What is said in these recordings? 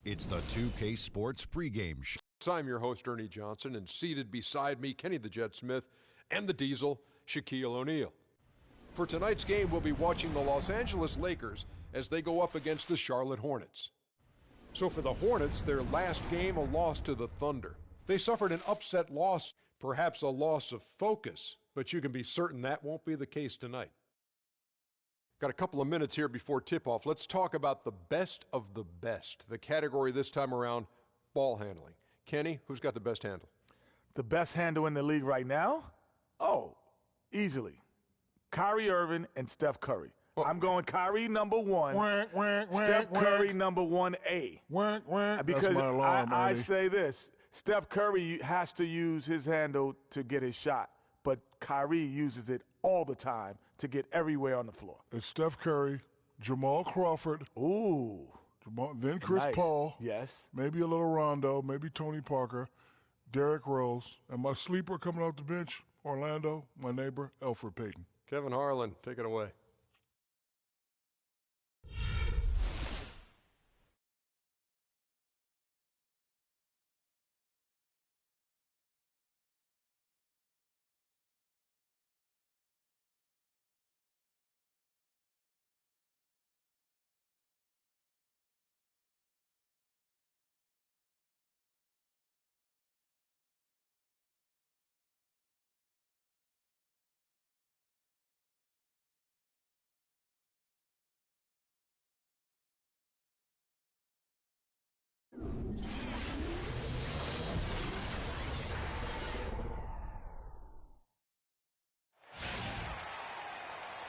It's the 2K Sports pregame show. I'm your host, Ernie Johnson, and seated beside me, Kenny the Jet Smith, and the Diesel, Shaquille O'Neal. For tonight's game, we'll be watching the Los Angeles Lakers as they go up against the Charlotte Hornets. So for the Hornets, their last game, a loss to the Thunder. They suffered an upset loss, perhaps a loss of focus, but you can be certain that won't be the case tonight. Got a couple of minutes here before tip-off. Let's talk about the best of the best. The category this time around, ball handling. Kenny, who's got the best handle? The best handle in the league right now? Oh, easily. Kyrie Irving and Steph Curry. Well, I'm going Kyrie number one, Steph Curry number 1A. Because I say this, Steph Curry has to use his handle to get his shot, but Kyrie uses it all the time to get everywhere on the floor. It's Steph Curry, Jamal Crawford. Ooh. Then Chris Paul. Yes. Maybe a little Rondo, maybe Tony Parker, Derrick Rose, and my sleeper coming off the bench, Orlando, my neighbor, Elfrid Payton. Kevin Harlan, take it away.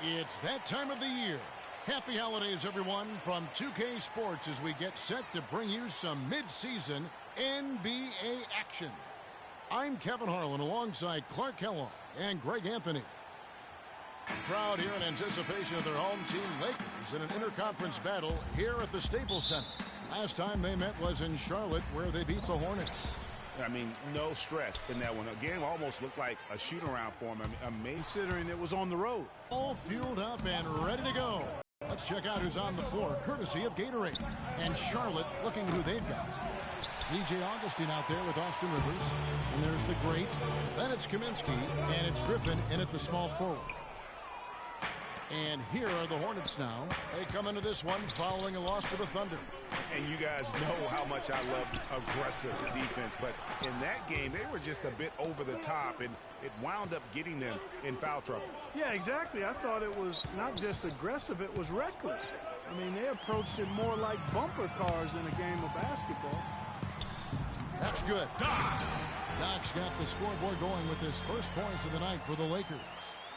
It's that time of the year. Happy holidays, everyone, from 2K Sports as we get set to bring you some mid-season NBA action. I'm Kevin Harlan alongside Clark Kellogg and Greg Anthony. Crowd here in anticipation of their home team Lakers in an interconference battle here at the Staples Center. Last time they met was in Charlotte, where they beat the Hornets. I mean, no stress in that one. The game almost looked like a shoot-around for them. Considering it was on the road. All fueled up and ready to go. Let's check out who's on the floor, courtesy of Gatorade. And Charlotte looking who they've got. DJ Augustine out there with Austin Rivers. And there's the great. Then it's Kaminsky, and it's Griffin in at the small forward. And here are the Hornets now. They come into this one following a loss to the Thunder. And you guys know how much I love aggressive defense, but in that game, they were just a bit over the top, and it wound up getting them in foul trouble. Yeah, exactly. I thought it was not just aggressive, it was reckless. I mean, they approached it more like bumper cars in a game of basketball. That's good. Doc's got the scoreboard going with his first points of the night for the Lakers.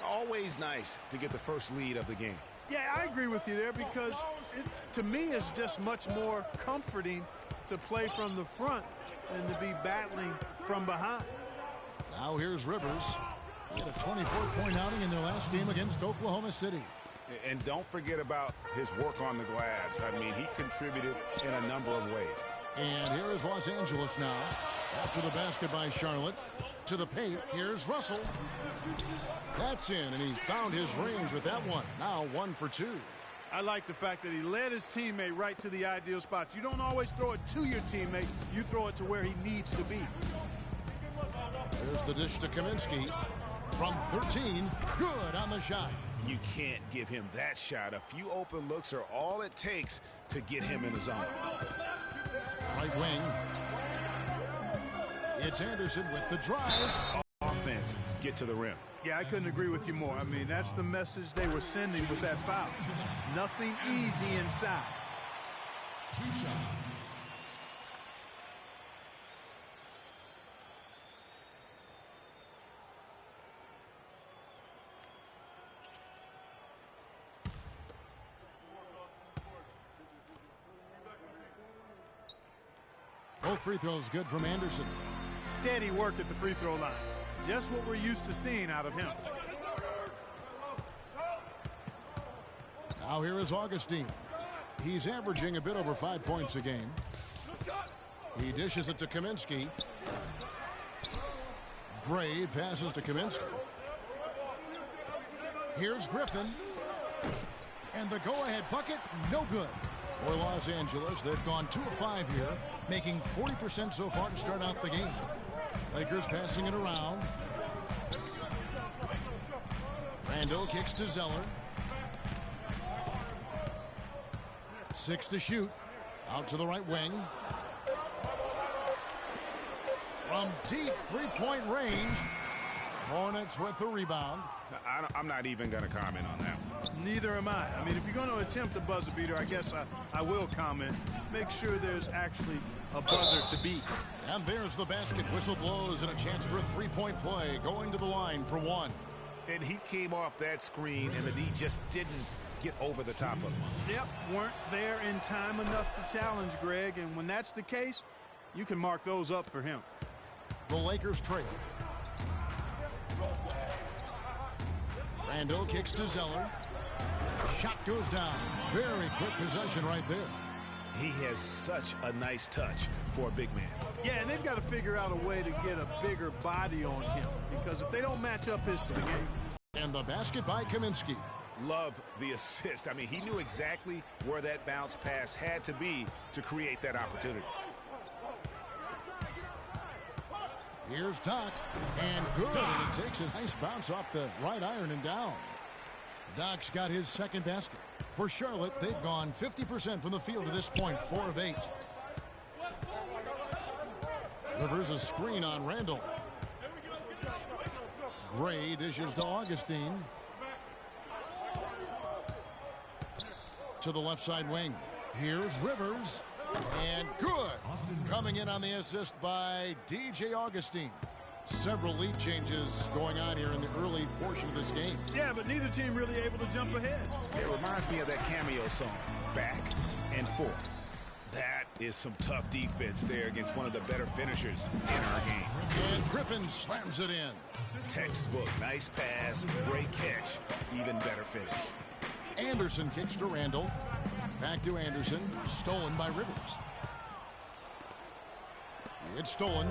Always nice to get the first lead of the game. Yeah, I agree with you there because to me it's just much more comforting to play from the front than to be battling from behind. Now here's Rivers. He had a 24-point outing in their last game against Oklahoma City. And don't forget about his work on the glass. I mean, he contributed in a number of ways. And here is Los Angeles now. After the basket by Charlotte. To the paint, here's Russell. That's in, and he found his range with that one. Now 1 for 2. I like the fact that he led his teammate right to the ideal spot. You don't always throw it to your teammate. You throw it to where he needs to be. There's the dish to Kaminsky. From 13, good on the shot. You can't give him that shot. A few open looks are all it takes to get him in the zone. Right wing. It's Anderson with the drive. Offense, get to the rim. Yeah, I couldn't agree with you more. I mean, that's the message they were sending with that foul. Nothing easy inside. 2 shots. Both free throws good from Anderson. Steady work at the free throw line. Just what we're used to seeing out of him. Now here is Augustine. He's averaging a bit over 5 points a game. He dishes it to Kaminsky. Gray passes to Kaminsky. Here's Griffin. And the go-ahead bucket, no good. For Los Angeles, they've gone 2 of 5 here, making 40% so far to start out the game. Lakers passing it around. Randall kicks to Zeller. 6 to shoot. Out to the right wing. From deep three-point range. Hornets with the rebound. I'm not even going to comment on that one. Neither am I. I mean, if you're going to attempt a buzzer beater, I guess I will comment. Make sure there's actually a buzzer to beat. And there's the basket. Whistle blows and a chance for a three-point play. Going to the line for one. And he came off that screen, and the D just didn't get over the top of him. Yep, weren't there in time enough to challenge Greg. And when that's the case, you can mark those up for him. The Lakers trail. Randall kicks to Zeller. Shot goes down. Very quick possession right there. He has such a nice touch for a big man. Yeah, and they've got to figure out a way to get a bigger body on him, because if they don't match up his game. And the basket by Kaminsky. Love the assist. I mean, he knew exactly where that bounce pass had to be to create that opportunity. Here's Doc, and good. And it takes a nice bounce off the right iron and down. Doc's got his second basket. For Charlotte, they've gone 50% from the field to this point, 4 of 8. Rivers a screen on Randall. Gray dishes to Augustine. To the left side wing. Here's Rivers. And good. Coming in on the assist by DJ Augustine. Several lead changes going on here in the early portion of this game. Yeah, but neither team really able to jump ahead. It reminds me of that cameo song, Back and Forth. That is some tough defense there against one of the better finishers in our game. And Griffin slams it in. Textbook, nice pass, great catch, even better finish. Anderson kicks to Randall. Back to Anderson, stolen by Rivers. It's stolen.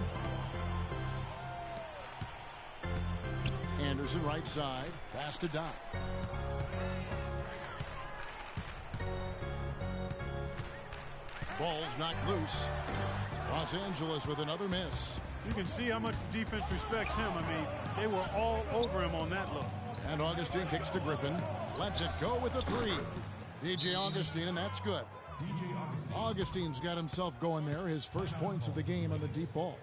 Anderson right side, pass to Doc. Ball's knocked loose. Los Angeles with another miss. You can see how much the defense respects him. I mean, they were all over him on that look. And Augustine kicks to Griffin. Lets it go with a 3. DJ Augustine, and that's good. Augustine's got himself going there. His first points of the game on the deep ball.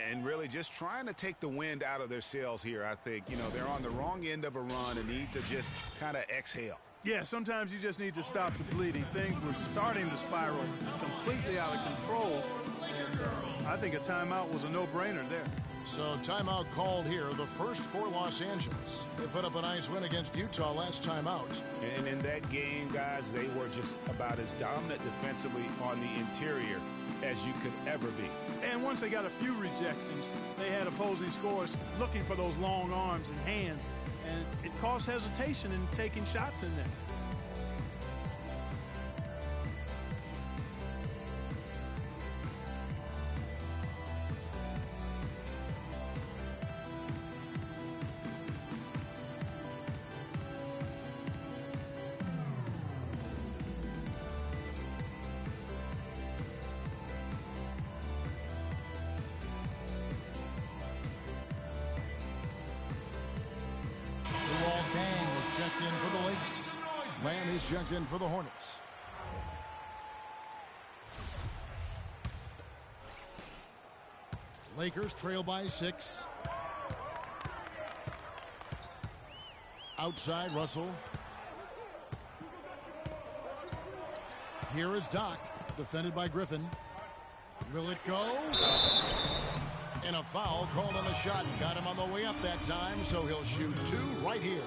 And really just trying to take the wind out of their sails here, I think. You know, they're on the wrong end of a run and need to just kind of exhale. Yeah, sometimes you just need to stop the bleeding. Things were starting to spiral completely out of control. And I think a timeout was a no-brainer there. So timeout called here, the first for Los Angeles. They put up a nice win against Utah last time out. And in that game, guys, they were just about as dominant defensively on the interior as you could ever be. And once they got a few rejections, they had opposing scorers looking for those long arms and hands. And it caused hesitation in taking shots in there. Lamb is checked in for the Hornets. Lakers trail by 6. Outside, Russell. Here is Doc, defended by Griffin. Will it go? And a foul called on the shot. Got him on the way up that time, so he'll shoot 2 right here.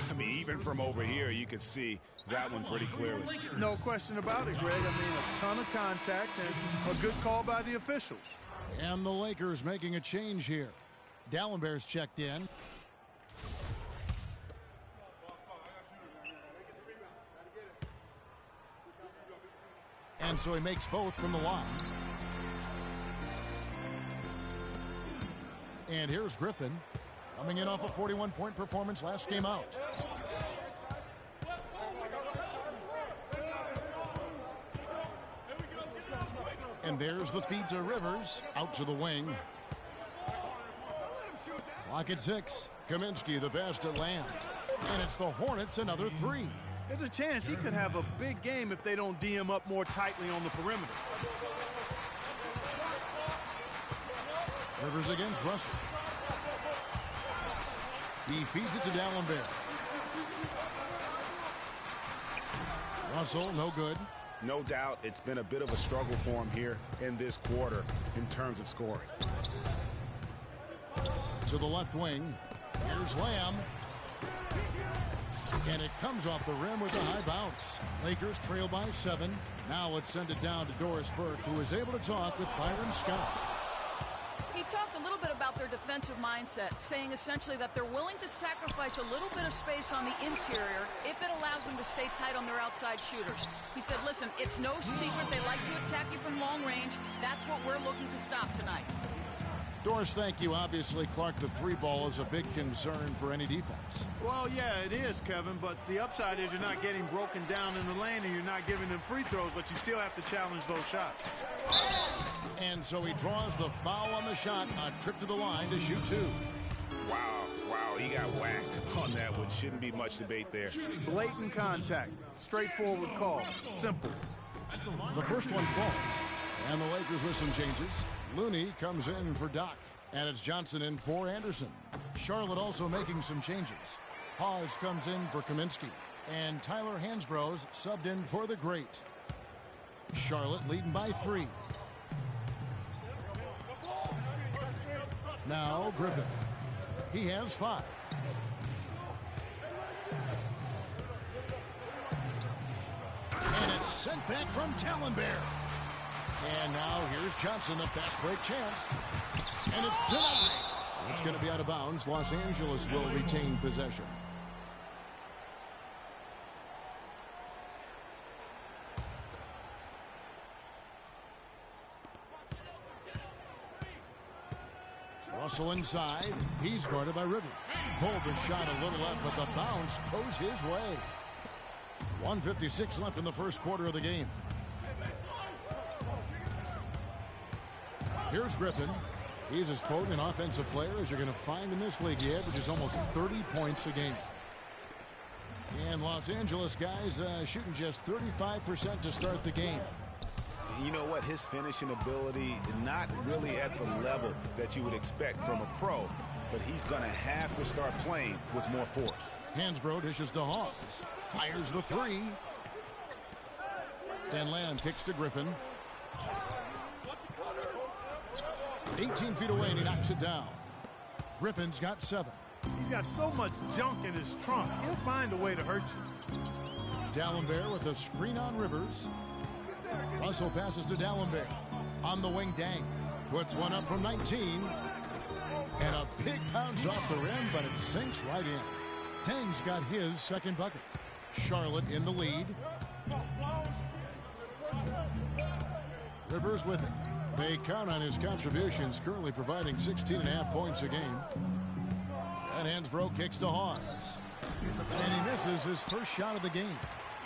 I mean, even from over here, you could see that one pretty clearly. No question about it, Greg. I mean, a ton of contact and a good call by the officials. And the Lakers making a change here. Dallenberg's checked in. And so he makes both from the line. And here's Griffin, coming in off a 41-point performance last game out. And there's the feed to Rivers, out to the wing. Clock at 6. Kaminsky, the pass to Lamb. And it's the Hornets, another 3. There's a chance he could have a big game if they don't D him up more tightly on the perimeter. Rivers against Russell. He feeds it to D'Alembert. Russell, no good. No doubt it's been a bit of a struggle for him here in this quarter in terms of scoring. To the left wing. Here's Lamb. And it comes off the rim with a high bounce. Lakers trail by 7. Now let's send it down to Doris Burke, who is able to talk with Byron Scott. He talked a little bit about their defensive mindset, saying essentially that they're willing to sacrifice a little bit of space on the interior if it allows them to stay tight on their outside shooters. He said, listen, it's no secret they like to attack you from long range. That's what we're looking to stop tonight. Doris, thank you. Obviously, Clark, the 3-ball is a big concern for any defense. Well, yeah, it is, Kevin, but the upside is you're not getting broken down in the lane and you're not giving them free throws, but you still have to challenge those shots. And so he draws the foul on the shot. A trip to the line to shoot 2. Wow, he got whacked on that one. Shouldn't be much debate there. Blatant contact. Straightforward call. Simple. The first one falls. And the Lakers with some changes. Looney comes in for Doc. And it's Johnson in for Anderson. Charlotte also making some changes. Hawes comes in for Kaminsky. And Tyler Hansbrough's subbed in for the Great. Charlotte leading by 3. Now Griffin. He has 5. And it's sent back from D'Alembert. And now here's Johnson, the fast break chance. And it's denied. It's going to be out of bounds. Los Angeles will retain possession. Russell inside. He's guarded by Rivers. Pulled the shot a little up, but the bounce goes his way. 1:56 left in the first quarter of the game. Here's Griffin. He's as potent an offensive player as you're going to find in this league. He averages almost 30 points a game. And Los Angeles guys shooting just 35% to start the game. You know what? His finishing ability, not really at the level that you would expect from a pro, but he's going to have to start playing with more force. Hansbrough dishes to Hawes. Fires the 3. And Lamb kicks to Griffin. 18 feet away, and he knocks it down. Griffin's got 7. He's got so much junk in his trunk. He'll find a way to hurt you. D'Alembert with a screen on Rivers. Russell passes to D'Alembert. On the wing, Dang. Puts one up from 19. And a big bounce off the rim, but it sinks right in. Dang's got his second bucket. Charlotte in the lead. Rivers with it. They count on his contributions, currently providing 16.5 points a game. And Hansbrough kicks to Hawes. And he misses his first shot of the game.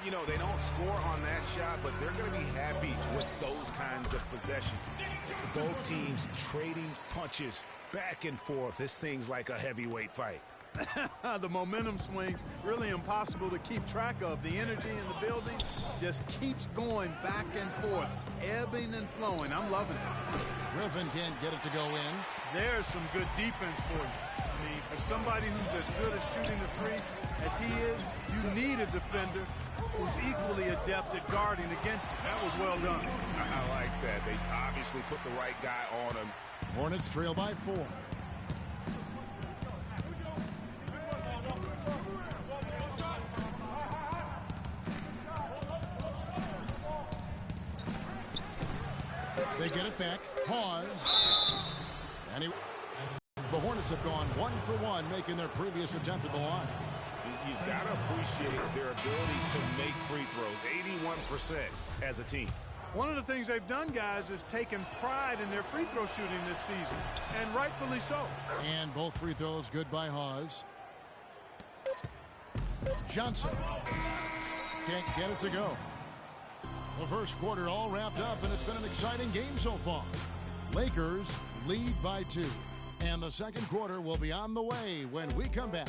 You know, they don't score on that shot, but they're going to be happy with those kinds of possessions. Both teams trading punches back and forth. This thing's like a heavyweight fight. The momentum swings really impossible to keep track of. The energy in the building just keeps going back and forth, ebbing and flowing. I'm loving it. Griffin can't get it to go in. There's some good defense for you. I mean, for somebody who's as good at shooting the 3 as he is, you need a defender who's equally adept at guarding against it. That was well done. I like that. They obviously put the right guy on him. Hornets trail by 4. They get it back. Pause. And the Hornets have gone 1 for 1, making their previous attempt at the line. You've got to appreciate their ability to make free throws. 81% as a team. One of the things they've done, guys, is taken pride in their free throw shooting this season, and rightfully so. And both free throws good by Hawes. Johnson can't get it to go. The first quarter all wrapped up, and it's been an exciting game so far. Lakers lead by 2. And the second quarter will be on the way when we come back.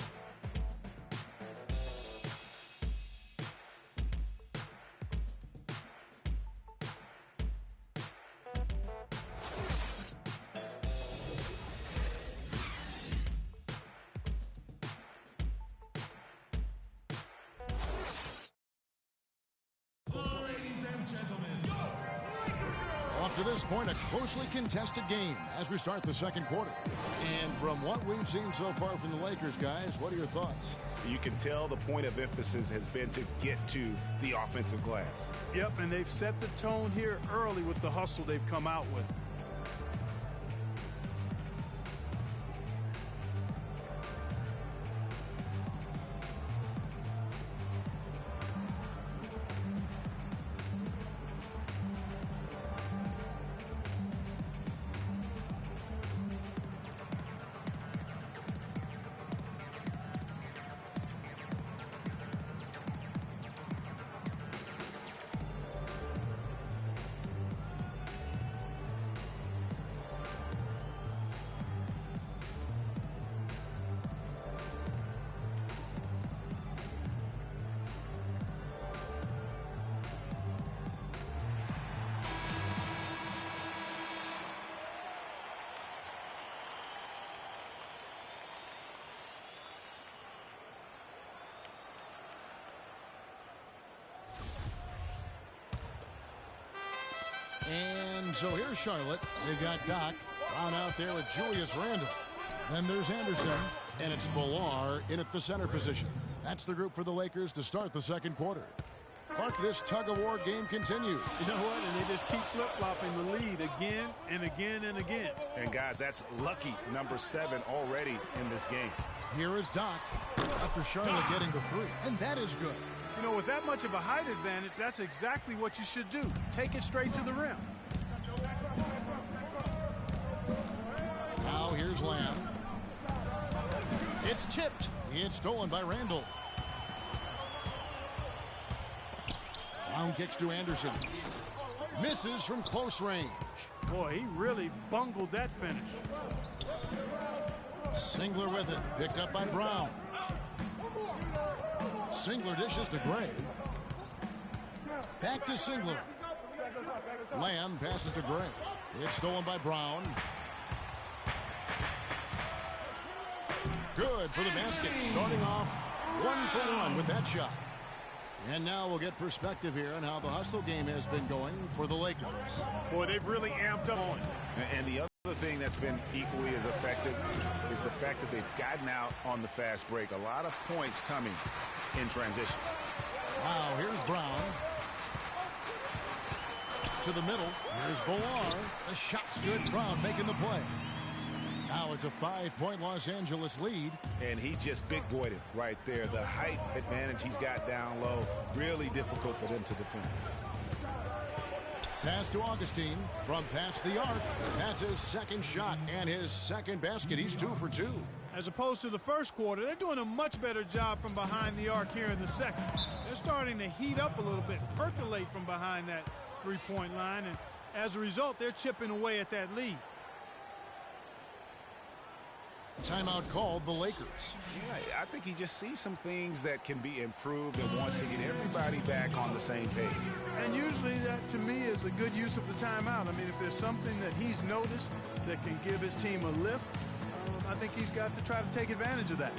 Up to this point, a closely contested game as we start the second quarter. And from what we've seen so far from the Lakers, guys, what are your thoughts? You can tell the point of emphasis has been to get to the offensive glass. Yep, and they've set the tone here early with the hustle they've come out with. And so here's Charlotte. They got Doc. Brown out there with Julius Randle. Then there's Anderson. And it's Billar in at the center position. That's the group for the Lakers to start the second quarter. Clark, this tug-of-war game continues. You know what? And they just keep flip-flopping the lead again and again and again. And, guys, that's lucky number 7 already in this game. Here is Doc after Charlotte getting the 3. And that is good. You know, with that much of a height advantage, that's exactly what you should do. Take it straight to the rim. Now here's Lamb. It's tipped. It's stolen by Randle. Brown kicks to Anderson. Misses from close range. Boy, he really bungled that finish. Singler with it. Picked up by Brown. Singler dishes to Gray. Back to Singler. Lamb passes to Gray. It's stolen by Brown. Good for the basket. Starting off 1 for 1 with that shot. And now we'll get perspective here on how the hustle game has been going for the Lakers. Boy, they've really amped up on it. And the other thing that's been equally as effective is the fact that they've gotten out on the fast break. A lot of points coming in transition. Wow, here's Brown. To the middle. Here's Billar. The shot's good. Brown making the play. Now it's a 5-point Los Angeles lead. And he just big-boyed it right there. The height advantage he's got down low, really difficult for them to defend. Pass to Augustine from past the arc. That's his second shot and his second basket. He's 2 for 2. As opposed to the first quarter, they're doing a much better job from behind the arc here in the second. They're starting to heat up a little bit, percolate from behind that three-point line, and as a result, they're chipping away at that lead. Timeout called the Lakers. Yeah, I think he just sees some things that can be improved and wants to get everybody back on the same page. And usually that, to me, is a good use of the timeout. I mean, if there's something that he's noticed that can give his team a lift, I think he's got to try to take advantage of that.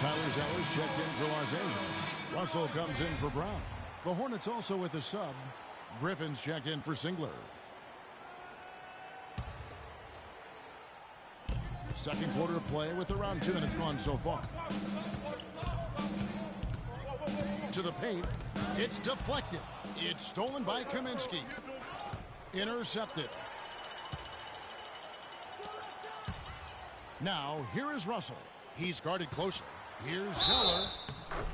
Tyler Zeller's checked in for Los Angeles. Russell comes in for Brown. The Hornets also with a sub. Griffin's checked in for Singler. Second quarter of play with around 2 minutes gone so far. To the paint. It's deflected. It's stolen by Kaminsky. Intercepted. Now, here is Russell. He's guarded closely. Here's Zeller.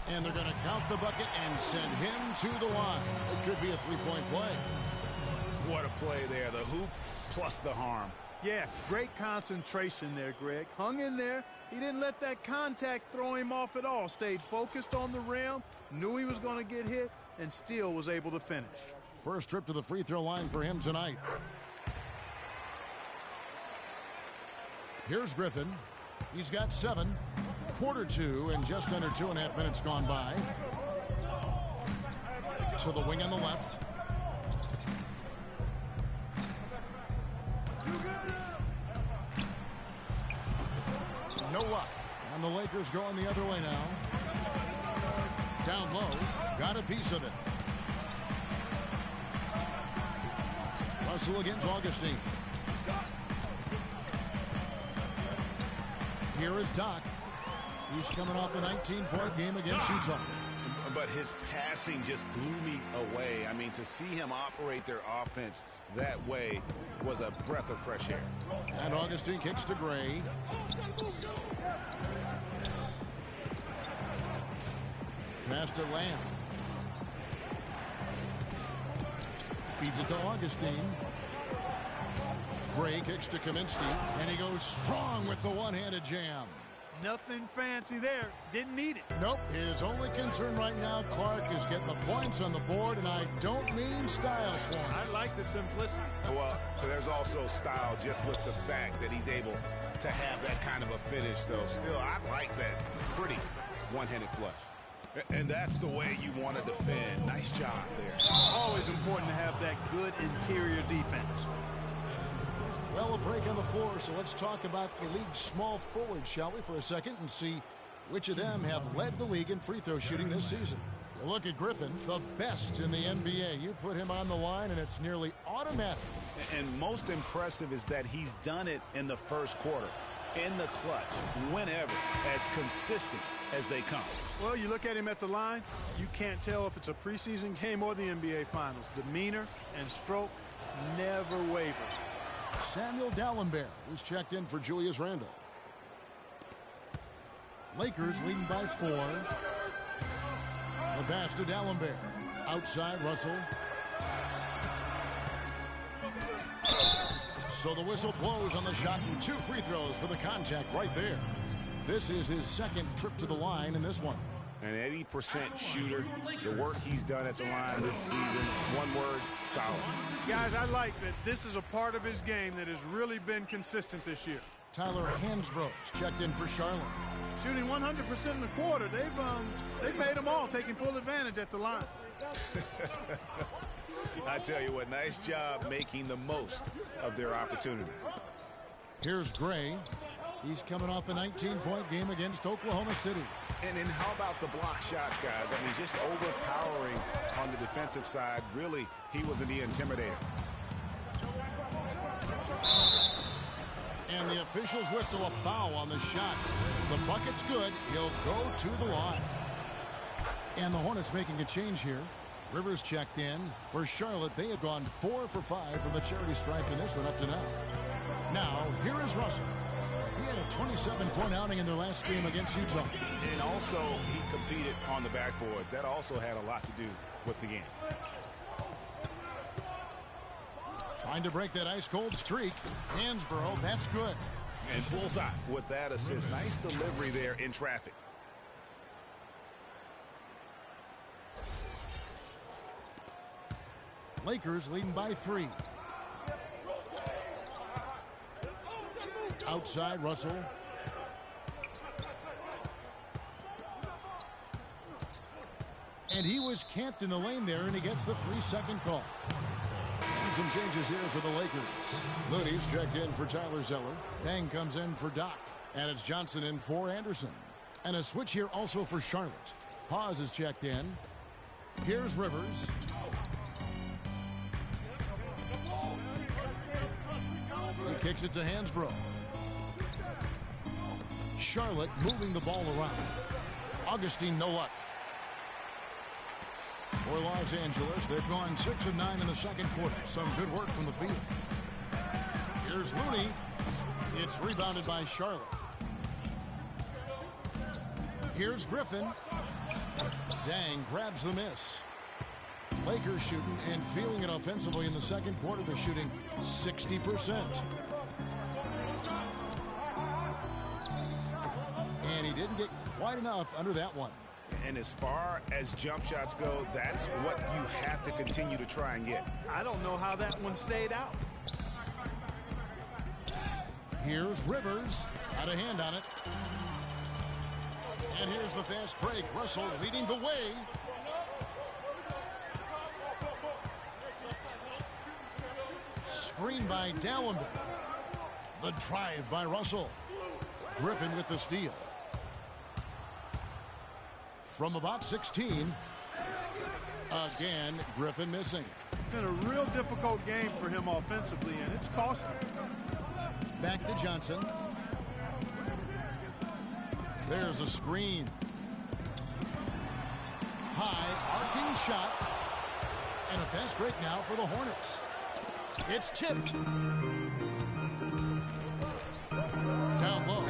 And they're going to count the bucket and send him to the line. It could be a three-point play. What a play there. The hoop plus the harm. Yeah, great concentration there, Greg. Hung in there. He didn't let that contact throw him off at all. Stayed focused on the rim, knew he was going to get hit, and still was able to finish. First trip to the free throw line for him tonight. Here's Griffin. He's got 7. Quarter 2 and just under 2.5 minutes gone by. To the wing on the left. No luck. And the Lakers going the other way now. Down low. Got a piece of it. Russell against Augustine. Here is Doc. He's coming off a 19-point game against Utah. But his passing just blew me away. I mean, to see him operate their offense that way was a breath of fresh air. And Augustine kicks to Gray. Pass to Lamb. Feeds it to Augustine. Gray kicks to Kaminsky, and he goes strong with the one-handed jam. Nothing fancy there. Didn't need it. Nope. His only concern right now, Clark, is getting the points on the board, and I don't mean style points. I like the simplicity. Well, there's also style just with the fact that he's able to have that kind of a finish, though. Still, I like that pretty one-handed flush. And that's the way you want to defend. Nice job there. Always important to have that good interior defense. Well, a break on the floor, so let's talk about the league's small forwards, shall we, for a second, and see which of them have led the league in free throw shooting this season. You look at Griffin, the best in the NBA. You put him on the line, and it's nearly automatic. And most impressive is that he's done it in the first quarter, in the clutch, whenever, as consistent as they come. Well, you look at him at the line, you can't tell if it's a preseason game or the NBA Finals. Demeanor and stroke never wavers. Samuel Dalembert, who's checked in for Julius Randle. Lakers leading by 4. The pass to Dalembert. Outside, Russell. So the whistle blows on the shot, and 2 free throws for the contact right there. This is his second trip to the line in this one. An 80% shooter. The work he's done at the line this season, one word, solid. Guys, I like that this is a part of his game that has really been consistent this year. Tyler Hansbrough's checked in for Charlotte. Shooting 100% in the quarter. They've made them all, taking full advantage at the line. I tell you what, nice job making the most of their opportunities. Here's Gray. He's coming off a 19-point game against Oklahoma City. And how about the block shots, guys? I mean, just overpowering on the defensive side. Really, he was the intimidator. And the officials whistle a foul on the shot. The bucket's good. He'll go to the line. And the Hornets making a change here. Rivers checked in. For Charlotte, they have gone 4 for 5 from the charity stripe in this one up to now. Now, here is Russell. He had a 27-point outing in their last game against Utah. And also, he competed on the backboards. That also had a lot to do with the game. Trying to break that ice-cold streak. Hansbrough, that's good. And bullseye with that assist. Nice delivery there in traffic. Lakers leading by 3. Outside, Russell. And he was camped in the lane there, and he gets the 3-second call. And some changes here for the Lakers. Looney's checked in for Tyler Zeller. Dang comes in for Doc. And it's Johnson in for Anderson. And a switch here also for Charlotte. Paz is checked in. Here's Rivers. He kicks it to Hansbrough. Charlotte moving the ball around. Augustine, no luck. For Los Angeles, they've gone 6 of 9 in the second quarter. Some good work from the field. Here's Looney. It's rebounded by Charlotte. Here's Griffin. Dang grabs the miss. Lakers shooting and feeling it offensively in the second quarter. They're shooting 60%. And he didn't get quite enough under that one. And as far as jump shots go, that's what you have to continue to try and get. I don't know how that one stayed out. Here's Rivers. Got a hand on it. And here's the fast break. Russell leading the way. Screen by Dallenberg. The drive by Russell. Griffin with the steal. From about 16. Again, Griffin missing. It's been a real difficult game for him offensively, and it's cost him. Back to Johnson. There's a screen. High, arcing shot. And a fast break now for the Hornets. It's tipped. Down low.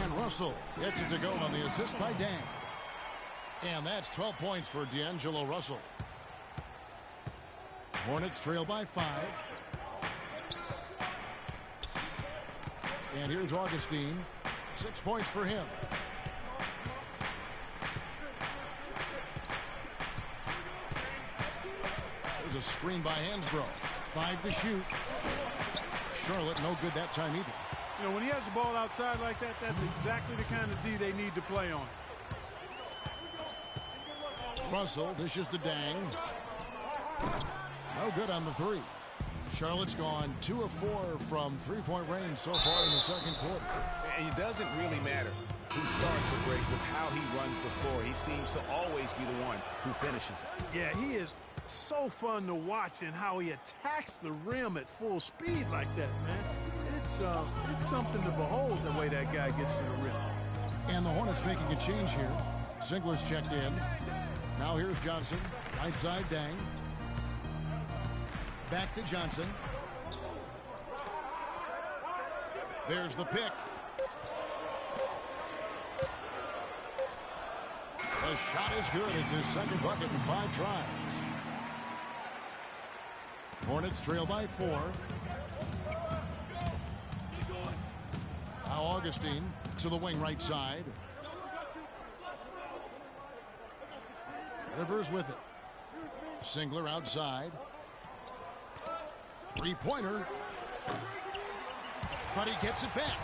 And Russell gets it to go on the assist by Dang. And that's 12 points for D'Angelo Russell. Hornets trail by 5. And here's Augustine. 6 points for him. There's a screen by Hansbrough. 5 to shoot. Charlotte no good that time either. You know, when he has the ball outside like that, that's exactly the kind of D they need to play on. Russell dishes to Dang. No good on the 3. Charlotte's gone 2 of 4 from three-point range so far in the second quarter. And it doesn't really matter who starts the break with how he runs the floor. He seems to always be the one who finishes it. Yeah, he is so fun to watch, and how he attacks the rim at full speed like that, man. It's something to behold, the way that guy gets to the rim. And the Hornets making a change here. Ziegler's checked in. Now here's Johnson. Right side, Dang. Back to Johnson. There's the pick. The shot is good. It's his second bucket in 5 tries. Hornets trail by 4. Now Augustine to the wing right side. Rivers with it. Singler outside. Three-pointer. But he gets it back.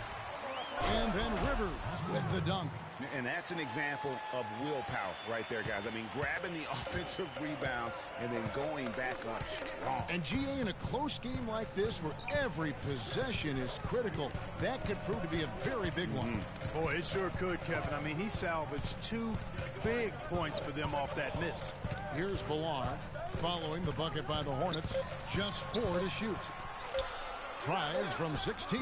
And then Rivers with the dunk. And that's an example of willpower right there, guys. I mean, grabbing the offensive rebound and then going back up strong. And GA, in a close game like this where every possession is critical, that could prove to be a very big one. Boy, it sure could, Kevin. I mean, he salvaged 2 big points for them off that miss. Here's Villar following the bucket by the Hornets. Just 4 to shoot. Tries from 16.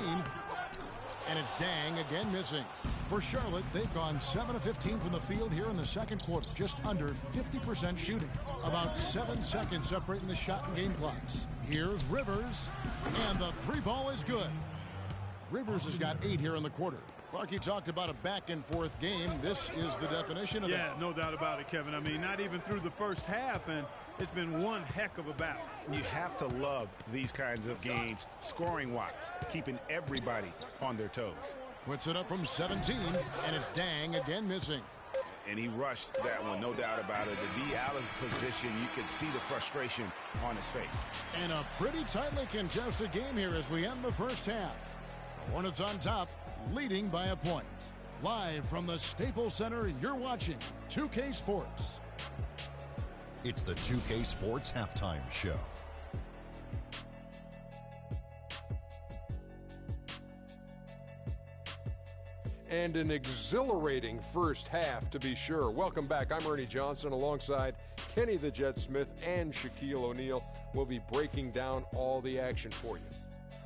And it's Dang again missing. For Charlotte, they've gone 7 of 15 from the field here in the second quarter. Just under 50% shooting. About 7 seconds separating the shot and game clocks. Here's Rivers. And the 3-ball is good. Rivers has got 8 here in the quarter. Clark, you talked about a back-and-forth game. This is the definition of that. Yeah, no doubt about it, Kevin. I mean, not even through the first half, and it's been one heck of a battle. You have to love these kinds of games, scoring-wise, keeping everybody on their toes. Puts it up from 17, and it's Dang again missing. And he rushed that one, no doubt about it. The D out of position, you could see the frustration on his face. And a pretty tightly contested game here as we end the first half. The Hornets on top, leading by a point. Live from the Staples Center, you're watching 2K Sports. It's the 2K Sports Halftime Show. And an exhilarating first half, to be sure. Welcome back. I'm Ernie Johnson alongside Kenny the Jet Smith and Shaquille O'Neal. We'll be breaking down all the action for you.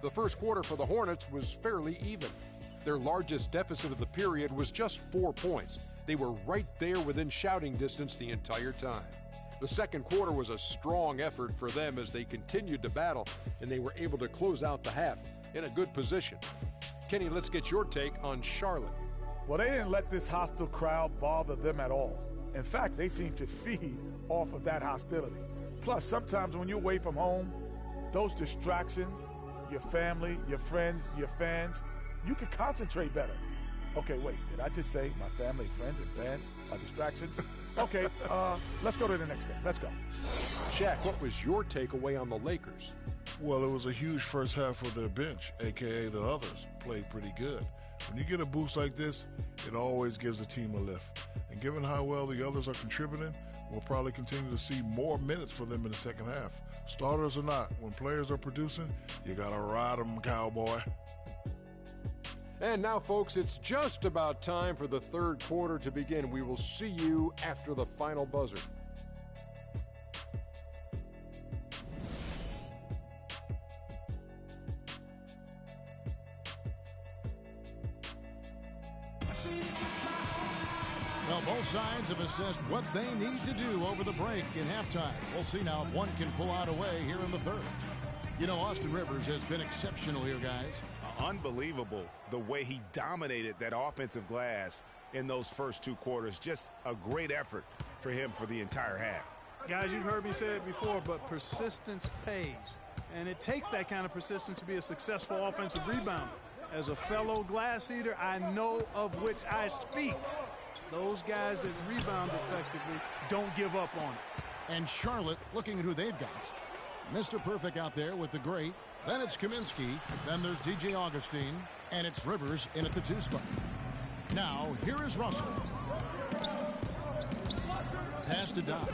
The first quarter for the Hornets was fairly even. Their largest deficit of the period was just 4 points. They were right there within shouting distance the entire time. The second quarter was a strong effort for them as they continued to battle, and they were able to close out the half in a good position. Kenny, let's get your take on Charlotte. Well, they didn't let this hostile crowd bother them at all. In fact, they seem to feed off of that hostility. Plus, sometimes when you're away from home, those distractions, your family, your friends, your fans, you can concentrate better. Okay, wait, did I just say my family, friends, and fans are distractions? Okay, let's go to the next thing. Let's go. Shaq, what was your takeaway on the Lakers? Well, it was a huge first half for their bench, a.k.a. the others, played pretty good. When you get a boost like this, it always gives the team a lift. And given how well the others are contributing, we'll probably continue to see more minutes for them in the second half. Starters or not, when players are producing, you gotta ride them, cowboy. And now, folks, it's just about time for the third quarter to begin. We will see you after the final buzzer. Well, both sides have assessed what they need to do over the break in halftime. We'll see now if one can pull out a way here in the third. You know, Austin Rivers has been exceptional here, guys. Unbelievable the way he dominated that offensive glass in those first two quarters. Just a great effort for him for the entire half. Guys, you've heard me say it before, but persistence pays. And it takes that kind of persistence to be a successful offensive rebounder. As a fellow glass eater, I know of which I speak. Those guys that rebound effectively don't give up on it. And Charlotte, looking at who they've got. Mr. Perfect out there with the great. Then it's Kaminsky. Then there's DJ Augustine. And it's Rivers in at the 2 spot. Now, here is Russell. Pass to Dodd.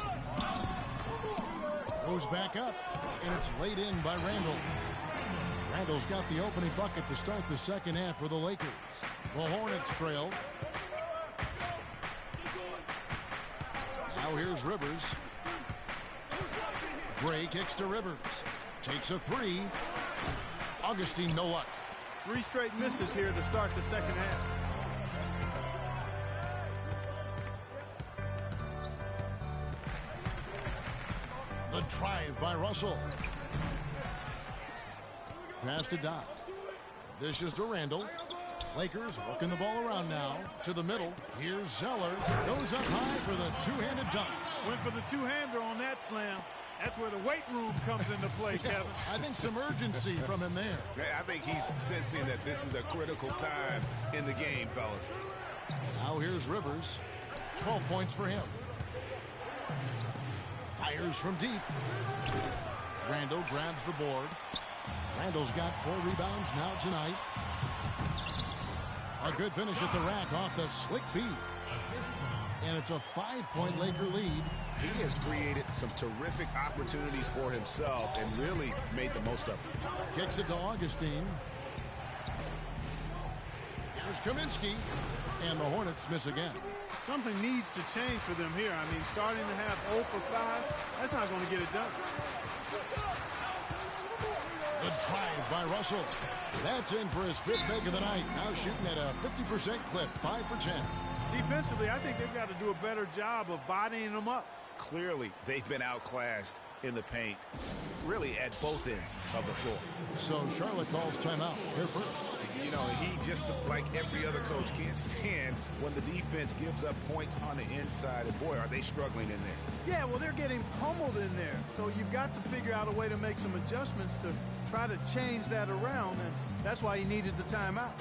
Goes back up. And it's laid in by Randall. Randall's got the opening bucket to start the second half for the Lakers. The Hornets trail. Now here's Rivers. Gray kicks to Rivers. Takes a 3. Augustine, no luck. 3 straight misses here to start the second half. The drive by Russell. Pass to Dodd. Dishes to Randall. Lakers working the ball around now. To the middle. Here's Zeller. Goes up high for the two-handed dunk. Went for the two-hander on that slam. That's where the weight room comes into play, Kevin. I think some urgency from him there. I think he's sensing that this is a critical time in the game, fellas. Now here's Rivers. 12 points for him. Fires from deep. Randall grabs the board. Randall's got 4 rebounds now tonight. A good finish at the rack off the slick feed. And it's a 5-point Laker lead. He has created some terrific opportunities for himself and really made the most of it. Kicks it to Augustine. Here's Kaminsky. And the Hornets miss again. Something needs to change for them here. I mean, starting to have 0 for 5, that's not going to get it done. The drive by Russell. That's in for his 5th make of the night. Now shooting at a 50% clip, 5 for 10. Defensively, I think they've got to do a better job of bodying them up. Clearly, they've been outclassed in the paint, really at both ends of the floor. So Charlotte calls timeout here first. You know, he just, like every other coach, can't stand when the defense gives up points on the inside. And boy, are they struggling in there. Yeah, well, they're getting pummeled in there. So you've got to figure out a way to make some adjustments to try to change that around. And that's why he needed the timeout.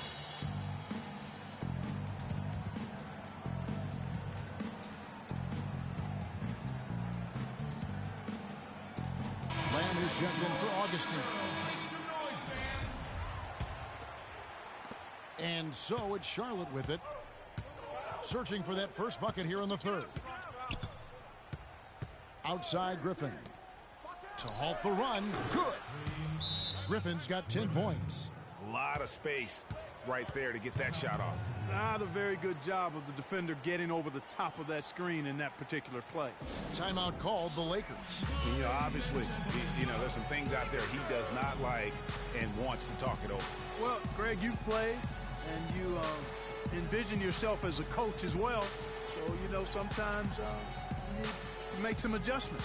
Lamb is checked in for Augustine. And so it's Charlotte with it. Searching for that first bucket here in the third. Outside Griffin. To halt the run. Good. Griffin's got 10 points. A lot of space right there to get that shot off. Not a very good job of the defender getting over the top of that screen in that particular play. Timeout called the Lakers. You know, obviously, there's some things out there he does not like and wants to talk it over. Well, Greg, you've played and you envision yourself as a coach as well. So, sometimes you need to make some adjustments.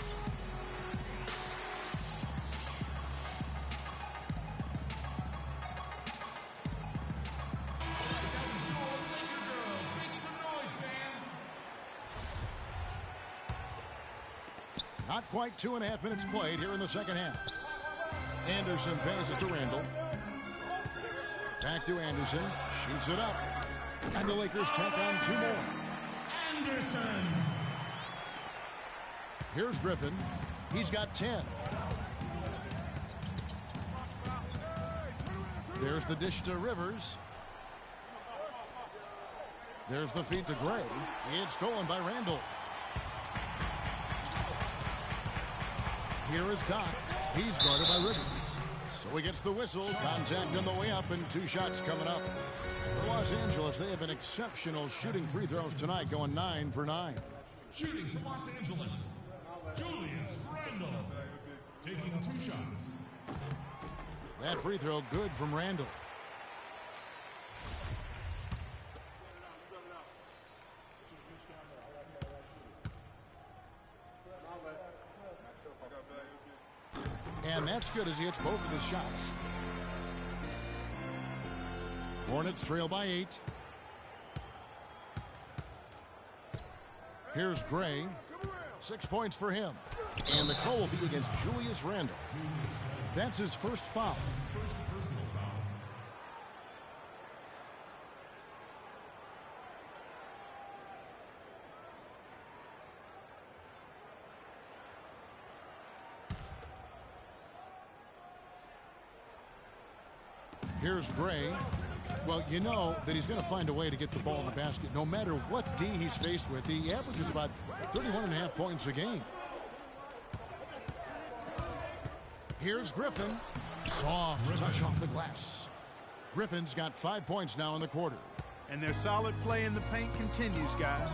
Not quite 2.5 minutes played here in the second half. Anderson passes to Randall. Back to Anderson. Shoots it up. And the Lakers take on 2 more. Anderson. Here's Griffin. He's got 10. There's the dish to Rivers. There's the feed to Gray. It's stolen by Randall. Here is Doc. He's guarded by Rivers. So he gets the whistle. Contact on the way up and 2 shots coming up. For Los Angeles, they have an exceptional shooting free throws tonight, going 9 for 9. Shooting for Los Angeles, Julius Randle. Taking 2 shots. That free throw good from Randall. And that's good as he hits both of his shots. Hornets trail by 8. Here's Gray. 6 points for him. And the call will be against Julius Randle. That's his first foul. Here's Gray. Well, you know that he's going to find a way to get the ball in the basket. No matter what D he's faced with, he averages about 31.5 points a game. Here's Griffin. Soft touch off the glass. Griffin's got 5 points now in the quarter. And their solid play in the paint continues, guys.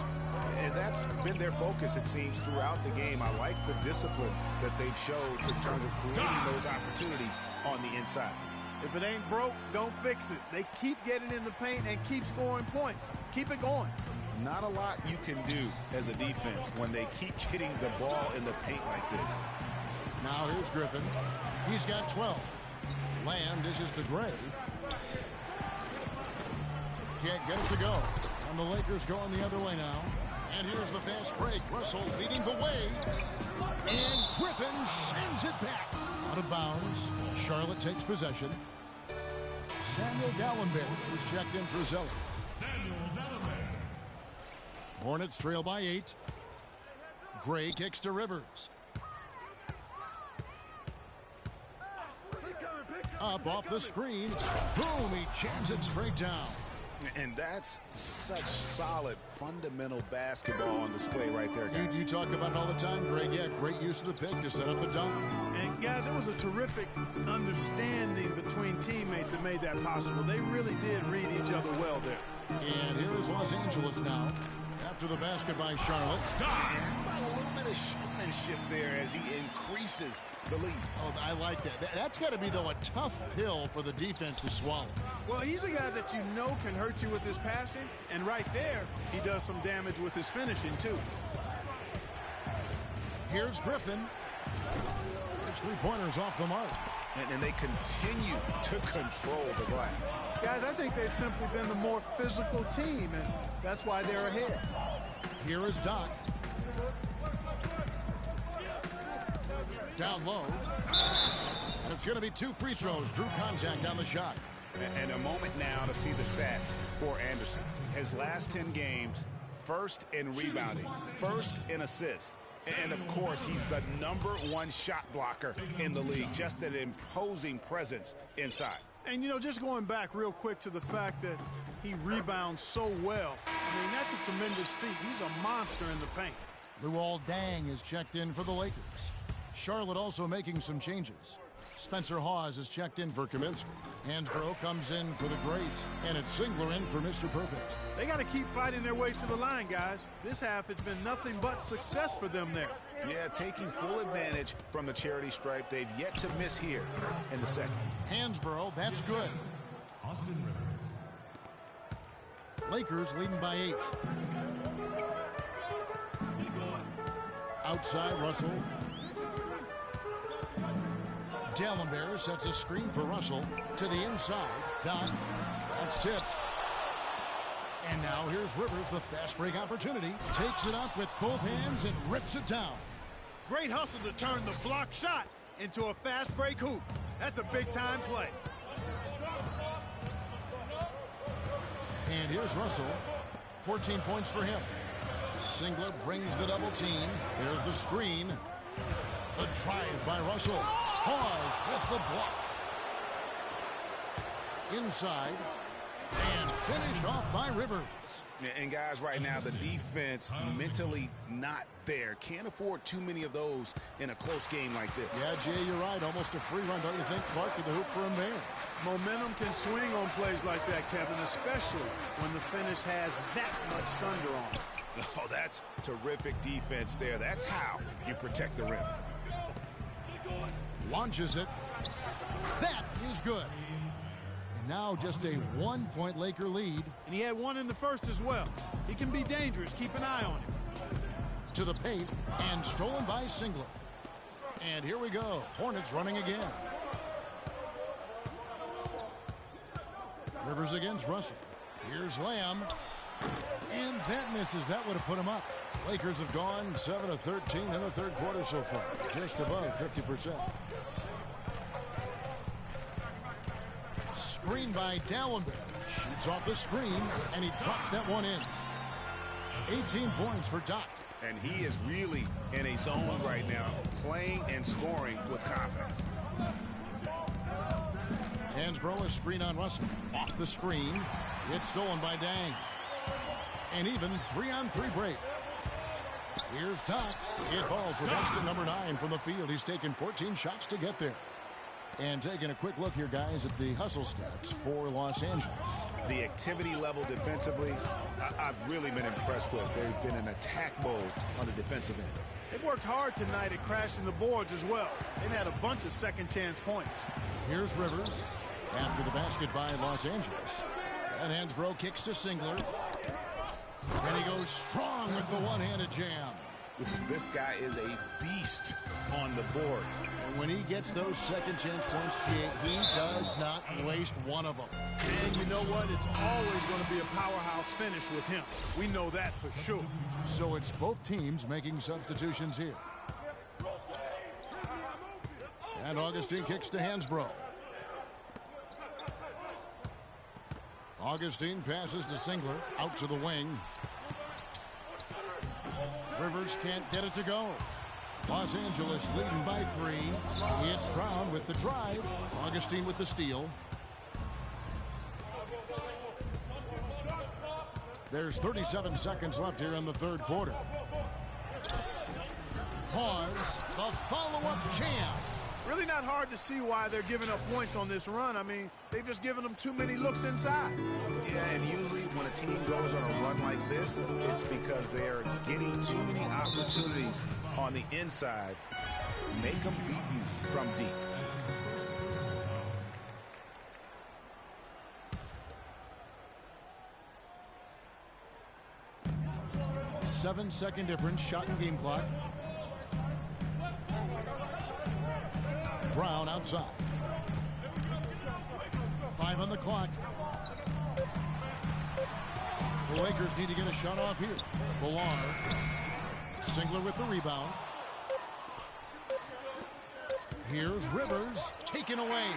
And that's been their focus, it seems, throughout the game. I like the discipline that they've showed in terms of creating those opportunities on the inside. If it ain't broke, don't fix it. They keep getting in the paint and keep scoring points. Keep it going. Not a lot you can do as a defense when they keep getting the ball in the paint like this. Now here's Griffin. He's got 12. Lamb dishes to Gray. Can't get it to go. And the Lakers going the other way now. And here's the fast break. Russell leading the way. And Griffin sends it back. Out of bounds. Charlotte takes possession. Samuel Dallenberg is checked in for Zeller. Samuel Dallenberg. Hornets trail by 8. Gray kicks to Rivers. Up off the screen. Boom, he jams it straight down. And that's such solid, fundamental basketball on display right there, guys. You talk about it all the time, Greg. Yeah, great use of the pick to set up the dunk. And, guys, it was a terrific understanding between teammates that made that possible. They really did read each other well there. And here is Los Angeles now. After the basket by Charlotte. And a little bit of showmanship there as he increases the lead. Oh, I like that. That's got to be, though, a tough pill for the defense to swallow. Well, he's a guy that you know can hurt you with his passing. And right there, he does some damage with his finishing, too. Here's Griffin. His 3-pointers off the mark. And they continue to control the glass. Guys, I think they've simply been the more physical team, and that's why they're ahead. Here is Doc. Down low. And it's going to be 2 free throws. Drew contact on the shot. And a moment now to see the stats for Anderson. His last 10 games, first in rebounding, first in assists. And, of course, he's the #1 shot blocker in the league. Just an imposing presence inside. And, you know, just going back real quick to the fact that he rebounds so well. I mean, that's a tremendous feat. He's a monster in the paint. Luol Deng is checked in for the Lakers. Charlotte also making some changes. Spencer Hawes is checked in for Kaminsky. Hansbrough comes in for the great. And it's Singler in for Mr. Perfect. They got to keep fighting their way to the line, guys. This half, it's been nothing but success for them there. Yeah, taking full advantage from the charity stripe. They've yet to miss here in the second. Hansbrough, that's good. Austin Rivers. Lakers leading by 8. Outside, Russell. Dallenberg sets a screen for Russell to the inside. Doc, that's tipped. And now here's Rivers, the fast break opportunity. Takes it up with both hands and rips it down. Great hustle to turn the block shot into a fast break hoop. That's a big-time play. And here's Russell. 14 points for him. Singler brings the double team. There's the screen. The drive by Russell. Pause with the block. Inside. And finished off by Rivers. And guys, right now, the defense mentally not there. Can't afford too many of those in a close game like this. Yeah, Jay, you're right. Almost a free run, don't you think? Clark with the hoop for him there. Momentum can swing on plays like that, Kevin, especially when the finish has that much thunder on it. Oh, that's terrific defense there. That's how you protect the rim. Launches it. That is good. And now just a 1-point Laker lead. And he had one in the first as well. He can be dangerous. Keep an eye on him. To the paint and stolen by Singler. And here we go. Hornets running again. Rivers against Russell. Here's Lamb. And that misses. That would have put him up. Lakers have gone 7 of 13 in the third quarter so far. Just above 50%. Screen by Dallenberg. Shoots off the screen, and he drops that one in. 18 points for Doc. And he is really in a zone right now, playing and scoring with confidence. Hansbrough, a screen on Russell. Off the screen. It's stolen by Dang. And even 3-on-3 break. Here's Doc. It falls for basket number 9 from the field. He's taken 14 shots to get there. And taking a quick look here, guys, at the hustle stats for Los Angeles. The activity level defensively, I've really been impressed with. They've been in attack mode on the defensive end. They've worked hard tonight at crashing the boards as well. They've had a bunch of second-chance points. Here's Rivers after the basket by Los Angeles. And Hansbrough kicks to Singler. And he goes strong with the one-handed jam. This guy is a beast on the board. And when he gets those second-chance points, he does not waste one of them. And you know what? It's always going to be a powerhouse finish with him. We know that for sure. So it's both teams making substitutions here. And Augustine kicks to Hansbrough. Augustine passes to Singler. Out to the wing. Rivers can't get it to go. Los Angeles leading by 3. It's Brown with the drive. Augustine with the steal. There's 37 seconds left here in the third quarter. Pause. The follow-up jam. Really not hard to see why they're giving up points on this run. I mean, they've just given them too many looks inside. Yeah, and usually when a team goes on a run like this, it's because they're getting too many opportunities on the inside. Make them beat you from deep. Seven-second difference, shot and game clock. Brown outside. 5 on the clock. The Lakers need to get a shot off here. Villar. Singler with the rebound. Here's Rivers. Taken away.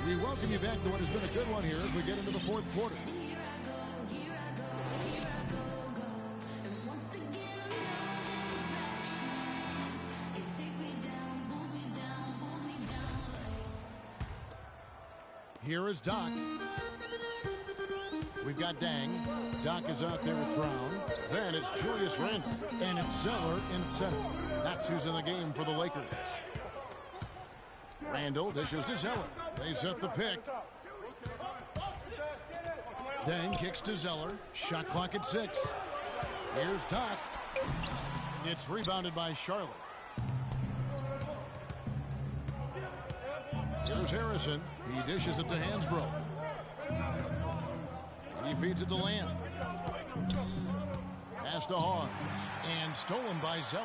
We welcome you back to what has been a good one here as we get into the fourth quarter. Here is Doc. We've got Dang. Doc is out there with Brown. Then it's Julius Randle. And it's Zeller in center. That's who's in the game for the Lakers. Randle dishes to Zeller. They set the pick. Dang kicks to Zeller. Shot clock at 6. Here's Doc. It's rebounded by Charlotte. Here's Harrison. He dishes it to Hansbrough. He feeds it to Lamb. Pass to Hawes. And stolen by Zeller.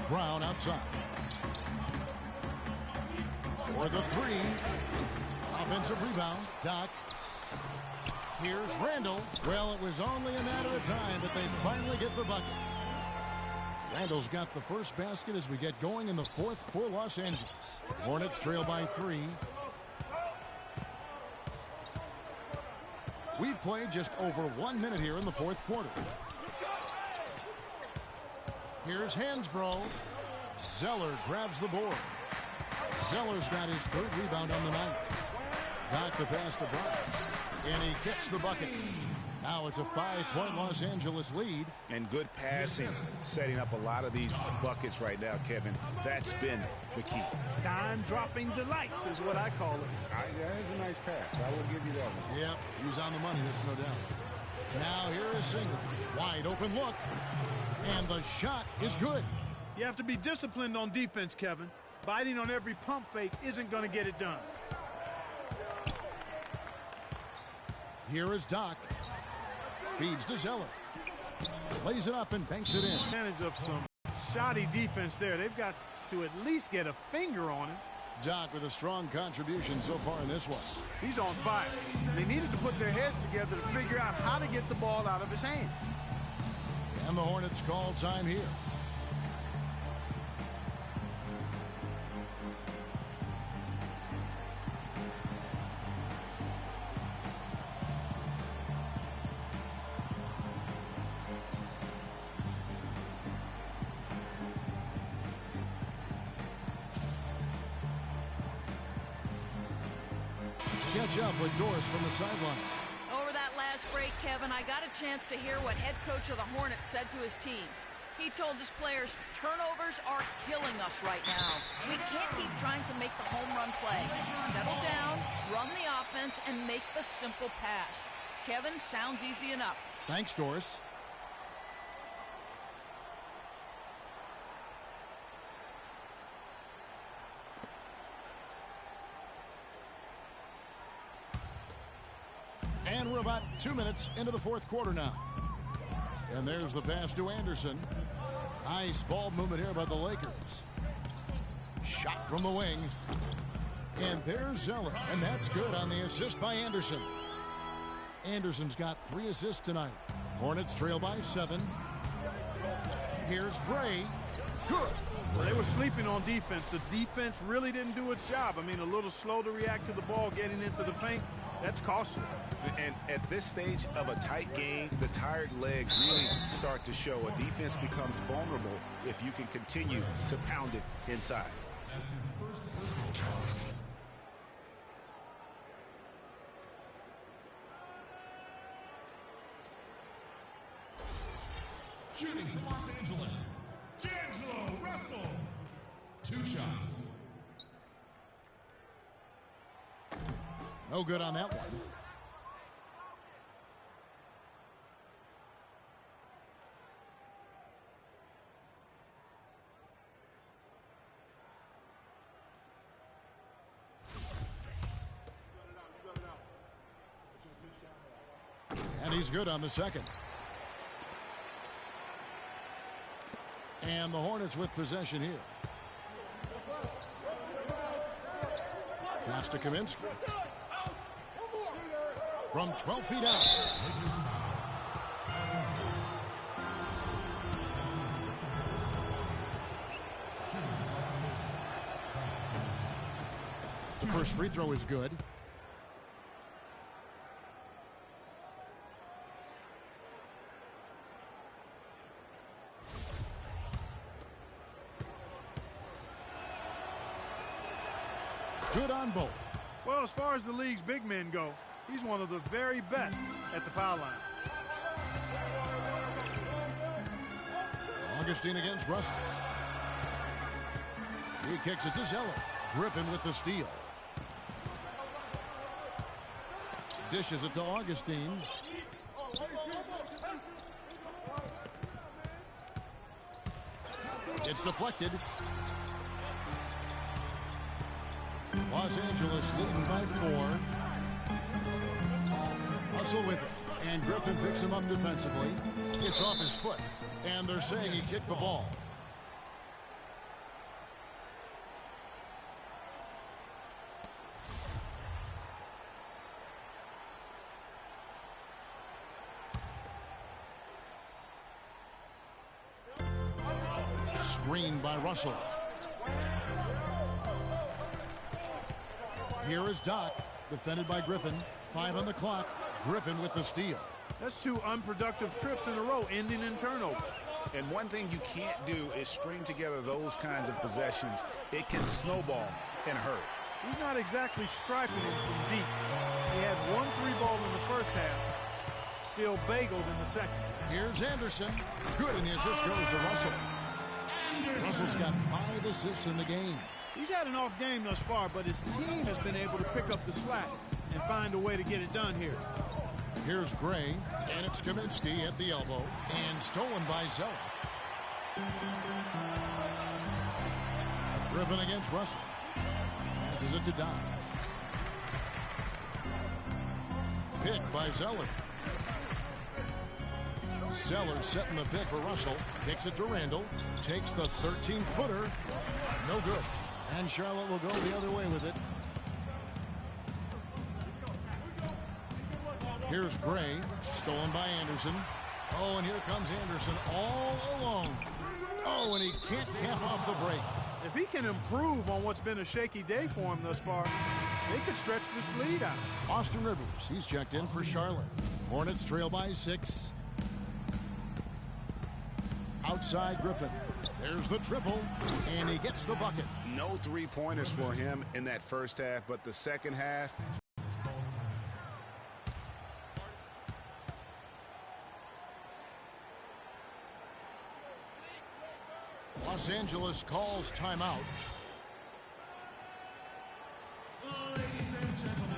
Brown outside. For the 3. Offensive rebound. Doc. Here's Randall. Well, it was only a matter of time, but they finally get the bucket. Randall's got the first basket as we get going in the fourth for Los Angeles. Hornets trail by 3. We've played just over 1 minute here in the fourth quarter. Here's Hansbrough. Zeller grabs the board. Zeller's got his third rebound on the night. Got the pass to Brown. And he gets the bucket. Now it's a 5-point Los Angeles lead. And good passing, setting up a lot of these buckets right now, Kevin. That's been the key. Dime-dropping delights is what I call it. That is a nice pass. I will give you that one. Yep, he was on the money, that's no doubt. Now here is Single. Wide open look. And the shot is good. You have to be disciplined on defense, Kevin. Biting on every pump fake isn't going to get it done. Here is Doc. Feeds to Zeller. Lays it up and banks it in. Advantage of some shoddy defense there. They've got to at least get a finger on him. Doc with a strong contribution so far in this one. He's on fire. They needed to put their heads together to figure out how to get the ball out of his hand. And the Hornets call time here. Catch up with Doris from the sideline. Over that last break, Kevin, I got a chance to hear what head coach of the Hornets said to his team. He told his players, turnovers are killing us right now. We can't keep trying to make the home run play. Settle down, run the offense, and make the simple pass. Kevin, sounds easy enough. Thanks, Doris. And we're about 2 minutes into the fourth quarter now. And there's the pass to Anderson. Nice ball movement here by the Lakers. Shot from the wing. And there's Zeller. And that's good on the assist by Anderson. Anderson's got 3 assists tonight. Hornets trail by 7. Here's Gray. Good. Well, they were sleeping on defense. The defense really didn't do its job. I mean, a little slow to react to the ball getting into the paint. That's costly. And at this stage of a tight game, the tired legs really start to show. A defense becomes vulnerable if you can continue to pound it inside. That's his first personal foul. Shooting for Los Angeles, D'Angelo Russell. 2 shots. No good on that one. And he's good on the second. And the Hornets with possession here. Pass to Kaminsky. From 12 feet out. The first free throw is good. Good on both. Well, as far as the league's big men go, he's one of the very best at the foul line. Augustine against Russell. He kicks it to Zeller. Griffin with the steal. Dishes it to Augustine. It's deflected. Los Angeles leading by 4. Russell with it. And Griffin picks him up defensively. It's off his foot. And they're saying he kicked the ball. Screen by Russell. Here is Doc, defended by Griffin. 5 on the clock. Griffin with the steal. That's 2 unproductive trips in a row, ending in turnover. And one thing you can't do is string together those kinds of possessions. It can snowball and hurt. He's not exactly striping him from deep. He had 1 3-ball in the first half. Still bagels in the second. Here's Anderson. Good, and the assist goes to Russell. Russell's got 5 assists in the game. He's had an off game thus far, but his team has been able to pick up the slack and find a way to get it done here. Here's Gray, and it's Kaminsky at the elbow, and stolen by Zeller. Griffin against Russell. Passes it to Doc. Pick by Zeller. Zeller setting the pick for Russell. Kicks it to Randall. Takes the 13-footer. No good. And Charlotte will go the other way with it. Here's Gray. Stolen by Anderson. Oh, and here comes Anderson all alone. Oh, and he can't cap off the break. If he can improve on what's been a shaky day for him thus far, they could stretch this lead out. Austin Rivers, he's checked in for Charlotte. Hornets trail by 6. Outside Griffin. There's the triple, and he gets the bucket. No 3-pointers for him in that first half, but the second half. Los Angeles calls timeout. Ladies and gentlemen,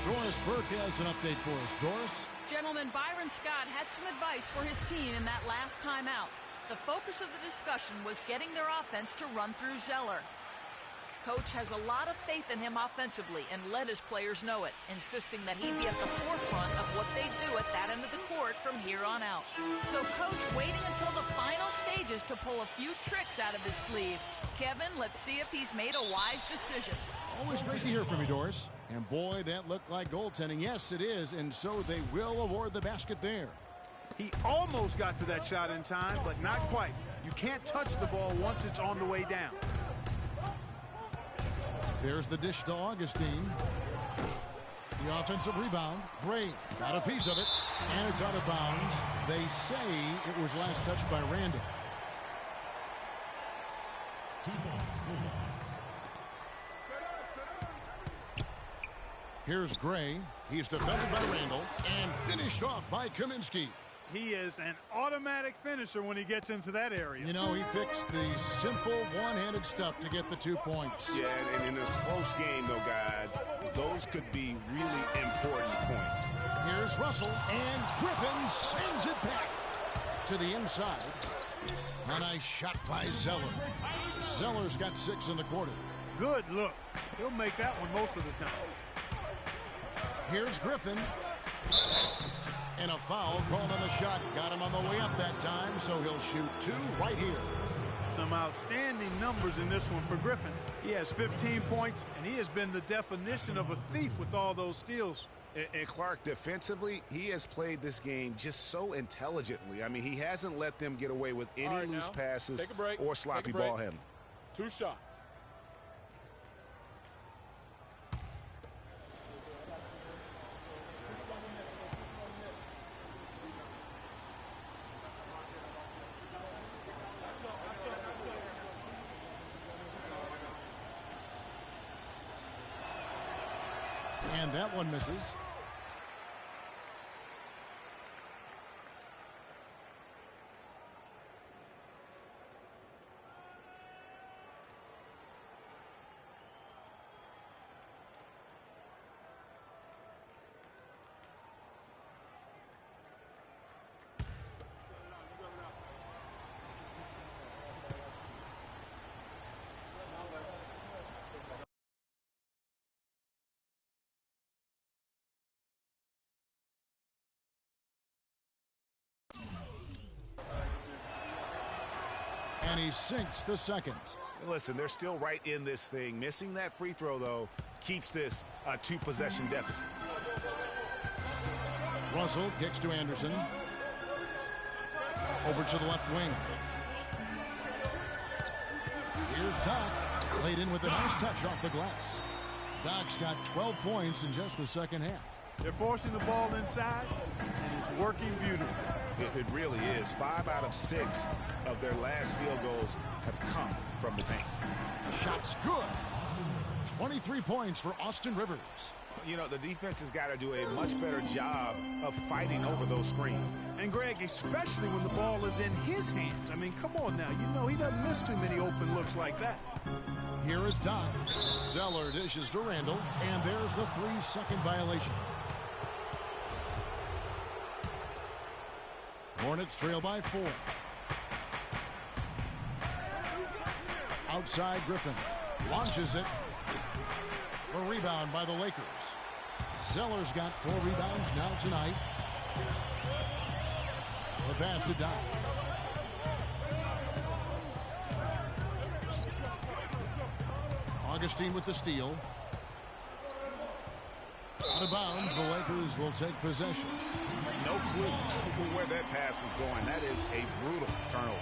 Doris Burke has an update for us. Doris? Gentlemen, Byron Scott had some advice for his team in that last timeout. The focus of the discussion was getting their offense to run through Zeller. Coach has a lot of faith in him offensively and let his players know it, insisting that he be at the forefront of what they do at that end of the court from here on out. So Coach waiting until the final stages to pull a few tricks out of his sleeve. Kevin, let's see if he's made a wise decision. Always great to hear from you, Doris. And boy, that looked like goaltending. Yes, it is, and so they will award the basket there. He almost got to that shot in time, but not quite. You can't touch the ball once it's on the way down. There's the dish to Augustine. The offensive rebound. Gray got a piece of it, and it's out of bounds. They say it was last touched by Randall. 2 points, Hornets. Here's Gray. He's defended by Randall and finished off by Kaminsky. He is an automatic finisher when he gets into that area. You know, he picks the simple one-handed stuff to get the 2 points. Yeah, and in a close game, though, guys, those could be really important points. Here's Russell, and Griffin sends it back to the inside. A nice shot by Zeller. Zeller's got 6 in the quarter. Good look. He'll make that one most of the time. Here's Griffin. And a foul called on the shot. Got him on the way up that time, so he'll shoot 2 right here. Some outstanding numbers in this one for Griffin. He has 15 points, and he has been the definition of a thief with all those steals. And Clark, defensively, he has played this game just so intelligently. I mean, he hasn't let them get away with any loose passes or sloppy ball handling. 2 shots. And that one misses. And he sinks the second. Listen, they're still right in this thing. Missing that free throw, though, keeps this a 2-possession deficit. Russell kicks to Anderson. Over to the left wing. Here's Doc. Laid in with a nice touch off the glass. Doc's got 12 points in just the second half. They're forcing the ball inside, and it's working beautifully. It really is. 5 out of 6 of their last field goals have come from the paint. Shot's good. 23 points for Austin Rivers. You know, the defense has got to do a much better job of fighting over those screens. And, Greg, especially when the ball is in his hands. I mean, come on now. You know he doesn't miss too many open looks like that. Here is Doc. Zeller dishes to Randall, and there's the 3-second violation. Hornets trail by 4. Outside Griffin. Launches it. The rebound by the Lakers. Zeller's got 4 rebounds now tonight. The pass to Doc. Augustine with the steal. Out of bounds, the Lakers will take possession. No clue where that pass was going. That is a brutal turnover.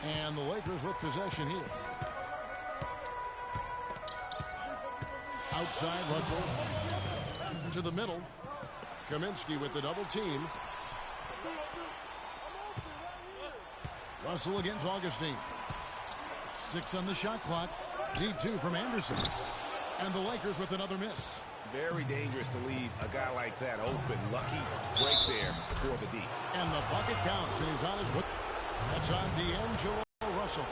And the Lakers with possession here. Outside Russell. To the middle. Kaminsky with the double team. Russell against Augustine. 6 on the shot clock. Deep 2 from Anderson. And the Lakers with another miss. Very dangerous to leave a guy like that open. Lucky break there for the D. And the bucket counts, and he's on his way. That's on D'Angelo Russell.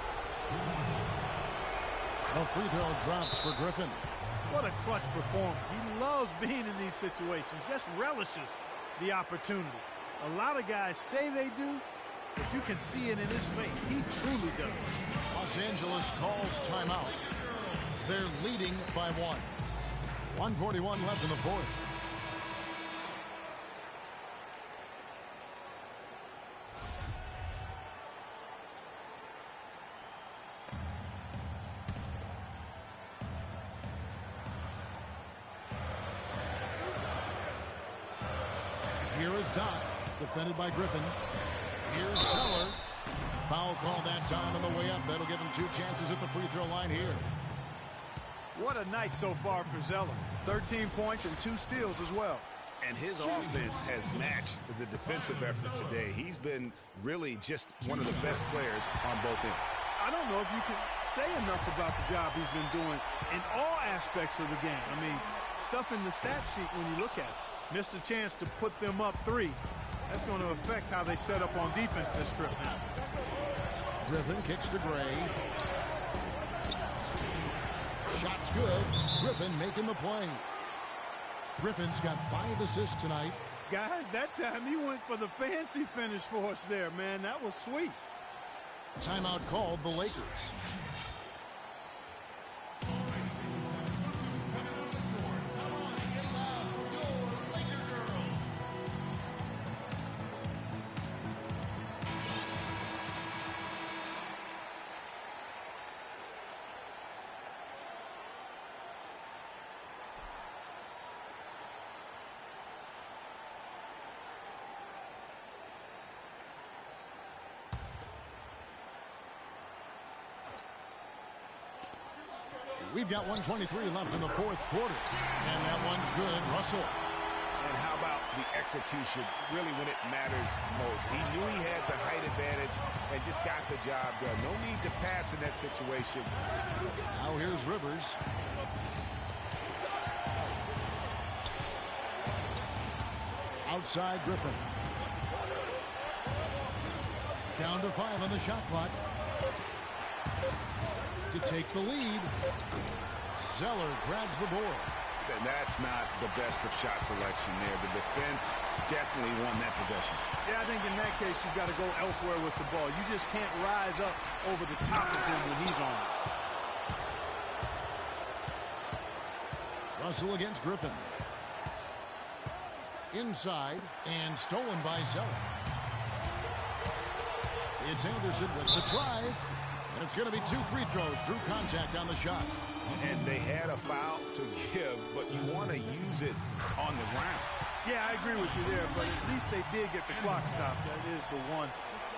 A free throw drops for Griffin. What a clutch performer. He loves being in these situations, just relishes the opportunity. A lot of guys say they do, but you can see it in his face. He truly does. Los Angeles calls timeout. They're leading by 1. 1:41 left in the fourth. Here is Doc, defended by Griffin. Here's Zeller. Foul call that time on the way up. That'll give him 2 chances at the free throw line here. What a night so far for Zeller. 13 points and 2 steals as well. And his offense has matched the defensive effort today. He's been really just one of the best players on both ends. I don't know if you can say enough about the job he's been doing in all aspects of the game. I mean, stuff in the stat sheet when you look at it. Missed a chance to put them up 3. That's going to affect how they set up on defense this trip now. Griffin kicks to Gray. Shot's good. Griffin making the play. Griffin's got 5 assists tonight. Guys, that time he went for the fancy finish for us there, man. That was sweet. Timeout called the Lakers. We've got 1:23 left in the fourth quarter. And that one's good. Russell. And how about the execution, really when it matters most? He knew he had the height advantage and just got the job done. No need to pass in that situation. Now here's Rivers. Outside Griffin. Down to 5 on the shot clock. To take the lead. Zeller grabs the board. And that's not the best of shot selection there. The defense definitely won that possession. Yeah, I think in that case you've got to go elsewhere with the ball. You just can't rise up over the top of him when he's on it. Russell against Griffin. Inside and stolen by Zeller. It's Anderson with the drive. And it's going to be 2 free throws. Drew contact on the shot. And they had a foul to give, but you want to use it on the ground. Yeah, I agree with you there, but at least they did get the clock stopped. That is the one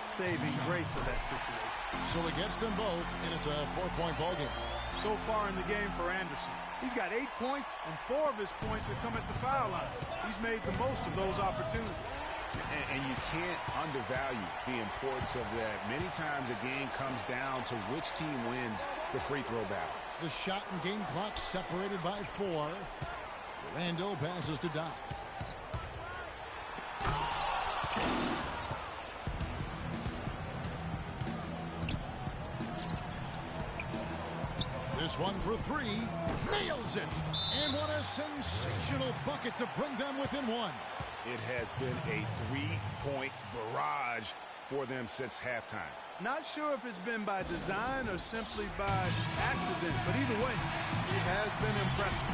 saving grace of that situation. So he gets them both, and it's a 4-point ball game. So far in the game for Anderson, he's got 8 points, and 4 of his points have come at the foul line. He's made the most of those opportunities. And you can't undervalue the importance of that. Many times a game comes down to which team wins the free throw battle. The shot and game clock separated by 4. Randall passes to Doc. This one for 3. Nails it. And what a sensational bucket to bring them within 1. It has been a 3-point barrage for them since halftime. Not sure if it's been by design or simply by accident, but either way, it has been impressive.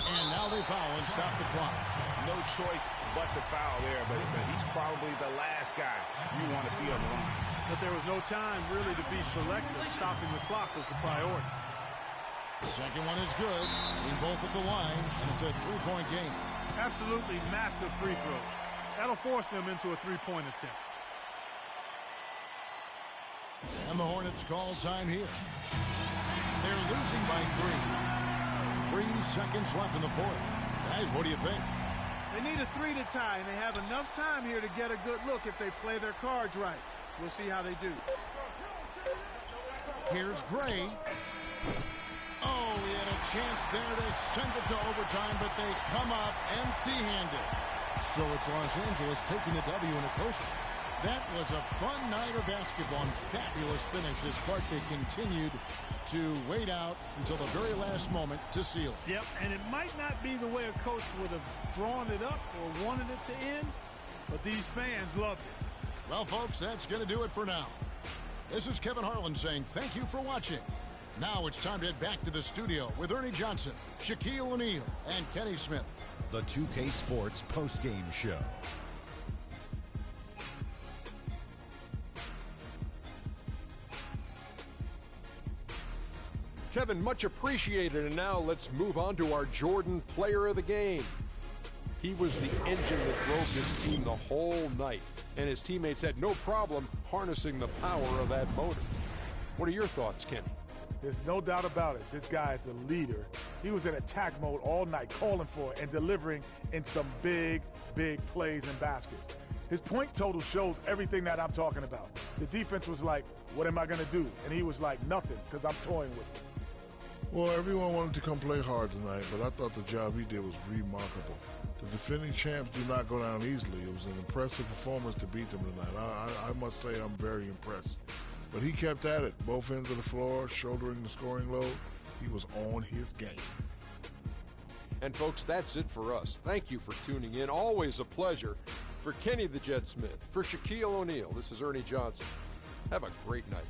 And now they foul and stop the clock. No choice but to foul there, but he's probably the last guy you want to see on the line. But there was no time really to be selective. Stopping the clock was the priority. Second one is good. In both at the line, and it's a 3-point game. Absolutely massive free throws. That'll force them into a 3-point attempt. And the Hornets call time here. They're losing by 3. 3 seconds left in the 4th. Guys, what do you think? They need a 3 to tie, and they have enough time here to get a good look if they play their cards right. We'll see how they do. Here's Gray. Oh, he had a chance there to send it to overtime, but they come up empty-handed. So it's Los Angeles taking the W in a close one. That was a fun night of basketball and fabulous finish as Clark, they continued to wait out until the very last moment to seal it. Yep, and it might not be the way a coach would have drawn it up or wanted it to end, but these fans loved it. Well, folks, that's going to do it for now. This is Kevin Harlan saying thank you for watching. Now it's time to head back to the studio with Ernie Johnson, Shaquille O'Neal, and Kenny Smith. The 2K Sports post-game show. Kevin, much appreciated. And now let's move on to our Jordan Player of the Game. He was the engine that drove this team the whole night, and his teammates had no problem harnessing the power of that motor. What are your thoughts, Kenny? There's no doubt about it. This guy is a leader. He was in attack mode all night, calling for it and delivering in some big, big plays and baskets. His point total shows everything that I'm talking about. The defense was like, what am I going to do? And he was like, nothing, because I'm toying with it. Well, everyone wanted to come play hard tonight, but I thought the job he did was remarkable. The defending champs do not go down easily. It was an impressive performance to beat them tonight. I must say I'm very impressed. But he kept at it, both ends of the floor, shouldering the scoring load. He was on his game. And folks, that's it for us. Thank you for tuning in. Always a pleasure. For Kenny the Jet Smith, for Shaquille O'Neal, this is Ernie Johnson. Have a great night.